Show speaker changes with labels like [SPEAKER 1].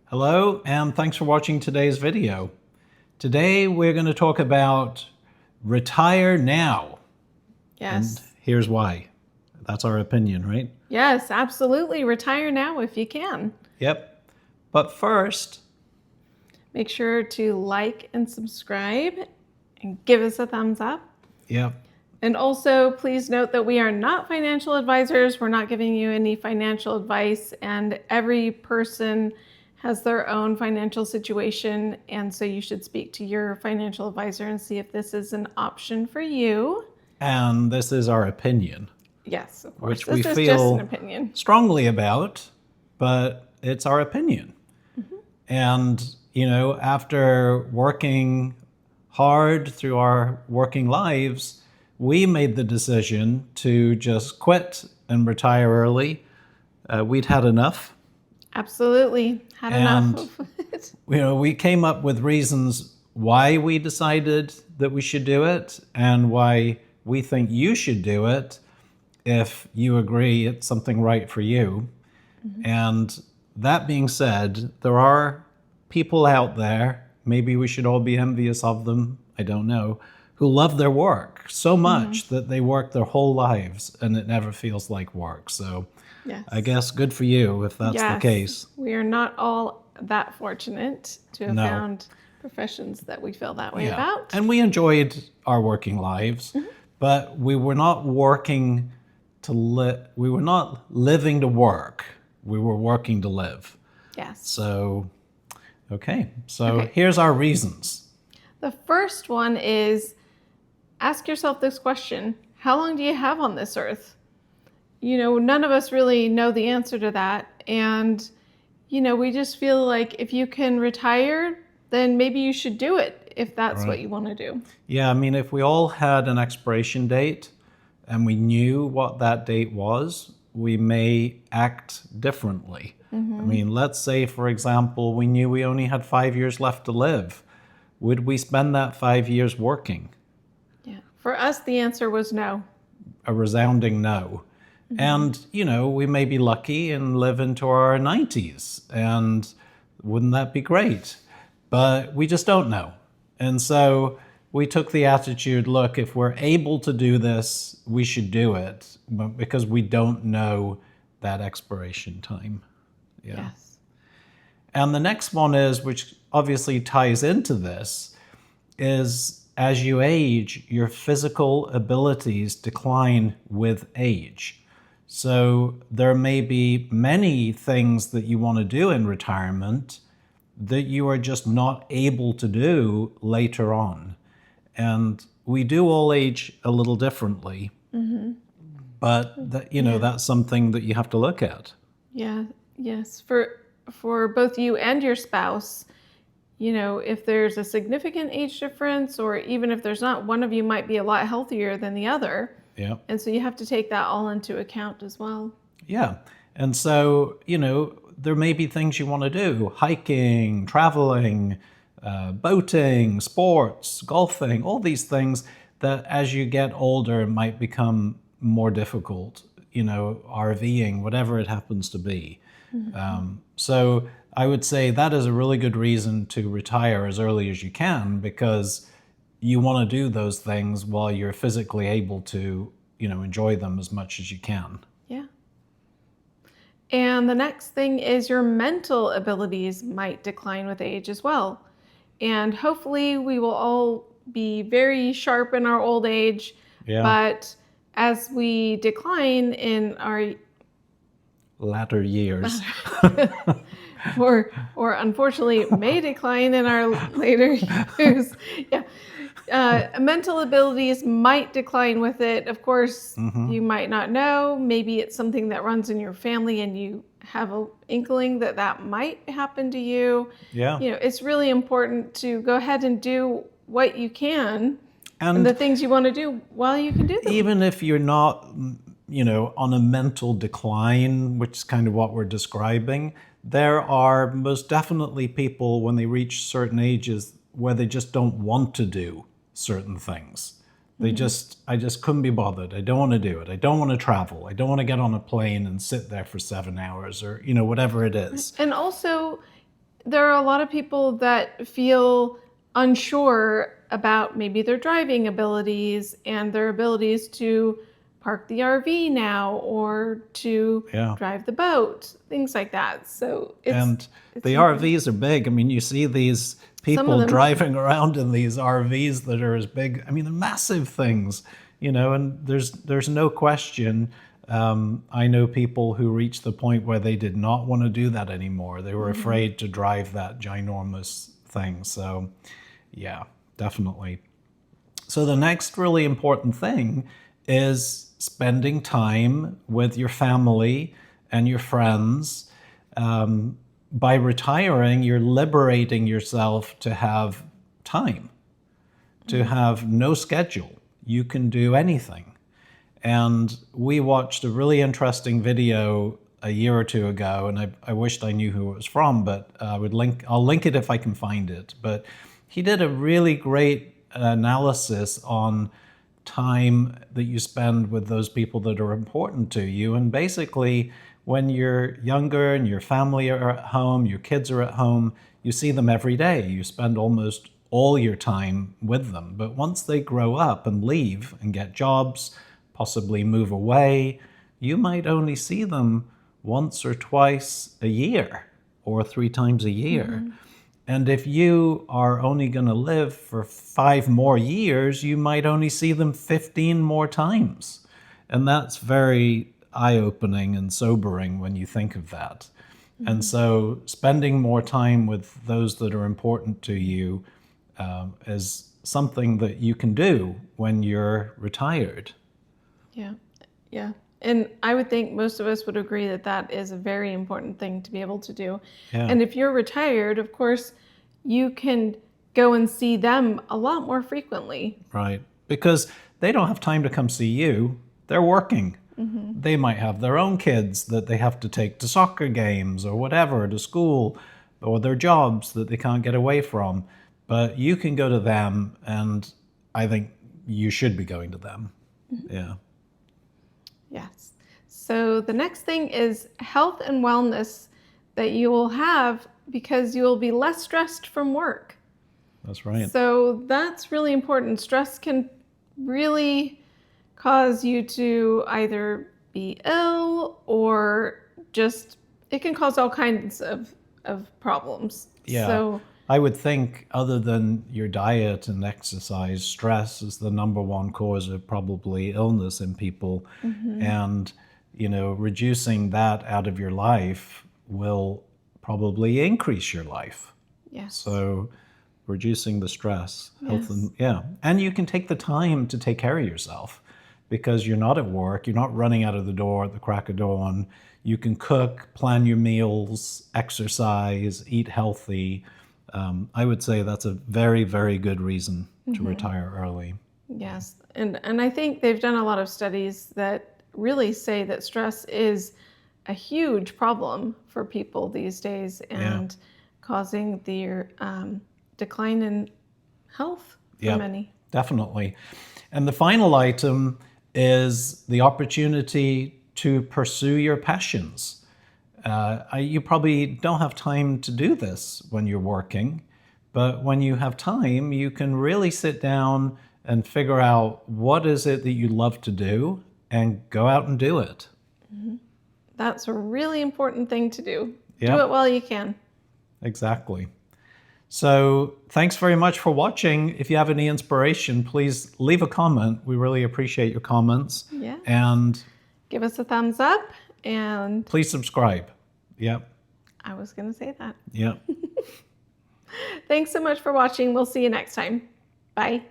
[SPEAKER 1] Hello, and thanks for watching today's video. Today we're going to talk about retire now.
[SPEAKER 2] Yes.
[SPEAKER 1] And here's why. That's our opinion, right?
[SPEAKER 2] Yes, absolutely. Retire now if you can.
[SPEAKER 1] Yep. But first,
[SPEAKER 2] Make sure to like and subscribe and give us a thumbs up.
[SPEAKER 1] yep.
[SPEAKER 2] And also, please note that we are not financial advisors. We're not giving you any financial advice, and every person has their own financial situation. And so you should speak to your financial advisor and see if this is an option for you.
[SPEAKER 1] And this is our opinion,
[SPEAKER 2] Yes, of course.
[SPEAKER 1] which we
[SPEAKER 2] This is just
[SPEAKER 1] feel
[SPEAKER 2] an opinion.
[SPEAKER 1] strongly about, but it's our opinion. And, after working hard through our working lives, we made the decision to just quit and retire early. We'd had enough.
[SPEAKER 2] Absolutely. Had enough of it.
[SPEAKER 1] We came up with reasons why we decided that we should do it and why we think you should do it if you agree it's something right for you. And that being said, there are people out there, maybe we should all be envious of them, I don't know, who love their work so much that they work their whole lives and it never feels like work. So
[SPEAKER 2] Yes.
[SPEAKER 1] I guess good for you if that's the case.
[SPEAKER 2] We are not all that fortunate to have
[SPEAKER 1] No.
[SPEAKER 2] found professions that we feel that way about.
[SPEAKER 1] And we enjoyed our working lives, but we were not working to live. We were not living to work. We were working to live.
[SPEAKER 2] Yes.
[SPEAKER 1] So, okay. Here's our reasons.
[SPEAKER 2] The first one is ask yourself this question: how long do you have on this earth? None of us really know the answer to that. And, we just feel like if you can retire, then maybe you should do it if that's what you want to do.
[SPEAKER 1] Yeah, I mean, if we all had an expiration date and we knew what that date was, we may act differently. I mean, let's say, for example, we knew we only had 5 years left to live. Would we spend that 5 years working?
[SPEAKER 2] Yeah. For us, the answer was no.
[SPEAKER 1] A resounding no. And, we may be lucky and live into our 90s, and wouldn't that be great? But we just don't know. And so we took the attitude, look, if we're able to do this, we should do it, because we don't know that expiration time. Yeah.
[SPEAKER 2] Yes.
[SPEAKER 1] And the next one is, which obviously ties into this, is as you age, your physical abilities decline with age. So there may be many things that you want to do in retirement that you are just not able to do later on. And we do all age a little differently, but that's something that you have to look at.
[SPEAKER 2] Yeah. Yes. For both you and your spouse, if there's a significant age difference, or even if there's not, one of you might be a lot healthier than the other.
[SPEAKER 1] Yeah.
[SPEAKER 2] And so you have to take that all into account as well.
[SPEAKER 1] Yeah. And so, there may be things you want to do: hiking, traveling, boating, sports, golfing, all these things that as you get older might become more difficult, RVing, whatever it happens to be. So I would say that is a really good reason to retire as early as you can, because you want to do those things while you're physically able to, enjoy them as much as you can.
[SPEAKER 2] Yeah. And the next thing is your mental abilities might decline with age as well. And hopefully we will all be very sharp in our old age.
[SPEAKER 1] Yeah.
[SPEAKER 2] But as we decline in our
[SPEAKER 1] latter years,
[SPEAKER 2] or unfortunately may decline in our later years. Yeah. Mental abilities might decline with it. Of course, you might not know. Maybe it's something that runs in your family and you have an inkling that might happen to you.
[SPEAKER 1] Yeah.
[SPEAKER 2] It's really important to go ahead and do what you can and the
[SPEAKER 1] And
[SPEAKER 2] things you want to do while you can do them.
[SPEAKER 1] even if you're not, on a mental decline, which is kind of what we're describing, there are most definitely people when they reach certain ages where they just don't want to do certain things. I just couldn't be bothered. I don't want to do it. I don't want to travel. I don't want to get on a plane and sit there for 7 hours, or, whatever it is.
[SPEAKER 2] And also, there are a lot of people that feel unsure about maybe their driving abilities and their abilities to park the RV now or to
[SPEAKER 1] Yeah.
[SPEAKER 2] drive the boat, things like that. So
[SPEAKER 1] And
[SPEAKER 2] it's
[SPEAKER 1] the
[SPEAKER 2] important.
[SPEAKER 1] RVs are big. I mean, you see these
[SPEAKER 2] Some of
[SPEAKER 1] people
[SPEAKER 2] them.
[SPEAKER 1] driving around in these RVs that are as big. I mean, they're massive things, and there's no question. I know people who reached the point where they did not want to do that anymore. They were afraid to drive that ginormous thing. So, yeah, definitely. So the next really important thing is spending time with your family and your friends. By retiring, you're liberating yourself to have time, to have no schedule. You can do anything. And we watched a really interesting video a year or two ago, and I wished I knew who it was from, but I'll link it if I can find it. But he did a really great analysis on time that you spend with those people that are important to you. And basically, when you're younger and your family are at home, your kids are at home, you see them every day. You spend almost all your time with them. But once they grow up and leave and get jobs, possibly move away, you might only see them once or twice a year or 3 times a year. And if you are only going to live for 5 more years, you might only see them 15 more times. And that's very eye-opening and sobering when you think of that. And so spending more time with those that are important to you is something that you can do when you're retired.
[SPEAKER 2] Yeah. Yeah. And I would think most of us would agree that that is a very important thing to be able to do.
[SPEAKER 1] Yeah.
[SPEAKER 2] And if you're retired, of course, you can go and see them a lot more frequently.
[SPEAKER 1] Right. Because they don't have time to come see you. They're working. They might have their own kids that they have to take to soccer games or whatever, to school, or their jobs that they can't get away from. But you can go to them, and I think you should be going to them. Yeah.
[SPEAKER 2] Yes. So the next thing is health and wellness that you will have because you will be less stressed from work.
[SPEAKER 1] That's right.
[SPEAKER 2] So that's really important. Stress can really cause you to either be ill or just, it can cause all kinds of problems.
[SPEAKER 1] Yeah.
[SPEAKER 2] So
[SPEAKER 1] I would think, other than your diet and exercise, stress is the number one cause of probably illness in people. And, reducing that out of your life will probably increase your life.
[SPEAKER 2] yes.
[SPEAKER 1] So reducing the stress, health,
[SPEAKER 2] Yes.
[SPEAKER 1] and you can take the time to take care of yourself because you're not at work, you're not running out of the door at the crack of dawn. You can cook, plan your meals, exercise, eat healthy. I would say that's a very, very good reason to retire early.
[SPEAKER 2] Yes. And I think they've done a lot of studies that really say that stress is a huge problem for people these days and causing their decline in health for many.
[SPEAKER 1] Definitely. And the final item is the opportunity to pursue your passions. You probably don't have time to do this when you're working, but when you have time, you can really sit down and figure out what is it that you love to do and go out and do it.
[SPEAKER 2] That's a really important thing to do.
[SPEAKER 1] Yeah.
[SPEAKER 2] Do it while you can.
[SPEAKER 1] Exactly. So thanks very much for watching. If you have any inspiration, please leave a comment. We really appreciate your comments.
[SPEAKER 2] Yeah.
[SPEAKER 1] And
[SPEAKER 2] Give us a thumbs up, and
[SPEAKER 1] please subscribe. Yep.
[SPEAKER 2] I was going to say that.
[SPEAKER 1] Yep.
[SPEAKER 2] Thanks so much for watching. We'll see you next time. Bye.